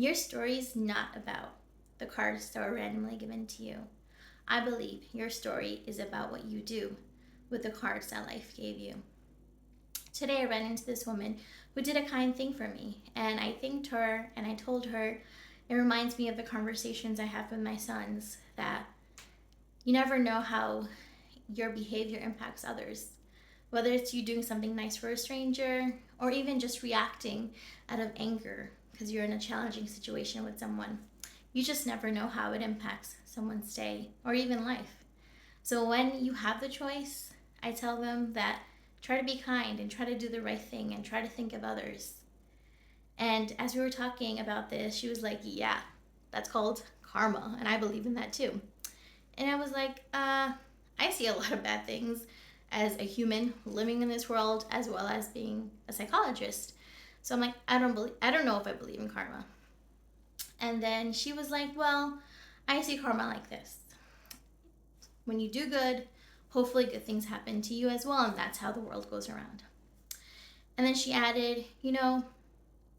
Your story is not about the cards that were randomly given to you. I believe your story is about what you do with the cards that life gave you. Today I ran into this woman who did a kind thing for me, and I thanked her and I told her it reminds me of the conversations I have with my sons that you never know how your behavior impacts others. Whether it's you doing something nice for a stranger or even just reacting out of anger because you're in a challenging situation with someone. You just never know how it impacts someone's day or even life. So when you have the choice, I tell them that try to be kind and try to do the right thing and try to think of others. And as we were talking about this, she was like, yeah, that's called karma. And I believe in that too. And I was like, I see a lot of bad things as a human living in this world as well as being a psychologist. So I'm like, I don't know if I believe in karma. And then she was like, well, I see karma like this. When you do good, hopefully good things happen to you as well, and that's how the world goes around. And then she added,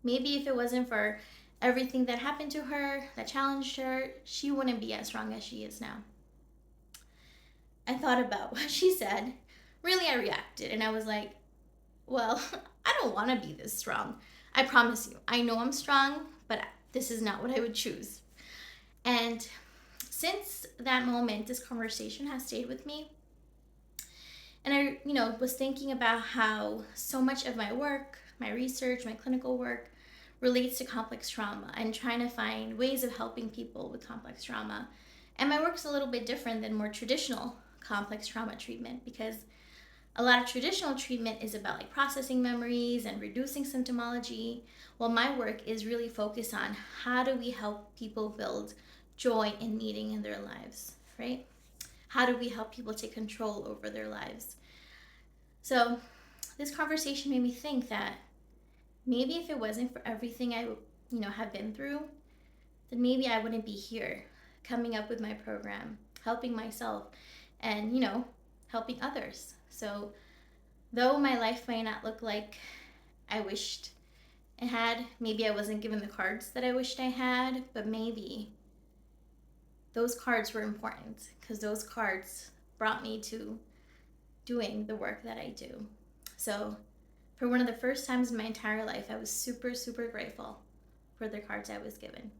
maybe if it wasn't for everything that happened to her, that challenged her, she wouldn't be as strong as she is now. I thought about what she said. Really, I reacted and I was like, well, I don't want to be this strong. I promise you. I know I'm strong, but this is not what I would choose. And since that moment, this conversation has stayed with me. And I, was thinking about how so much of my work, my research, my clinical work relates to complex trauma and trying to find ways of helping people with complex trauma. And my work's a little bit different than more traditional complex trauma treatment because a lot of traditional treatment is about like processing memories and reducing symptomology, while my work is really focused on how do we help people build joy and meaning in their lives, right? How do we help people take control over their lives? So this conversation made me think that maybe if it wasn't for everything I, have been through, then maybe I wouldn't be here coming up with my program, helping myself and, helping others. So though my life might not look like I wished it had, maybe I wasn't given the cards that I wished I had, but maybe those cards were important because those cards brought me to doing the work that I do. So for one of the first times in my entire life, I was super, super grateful for the cards I was given.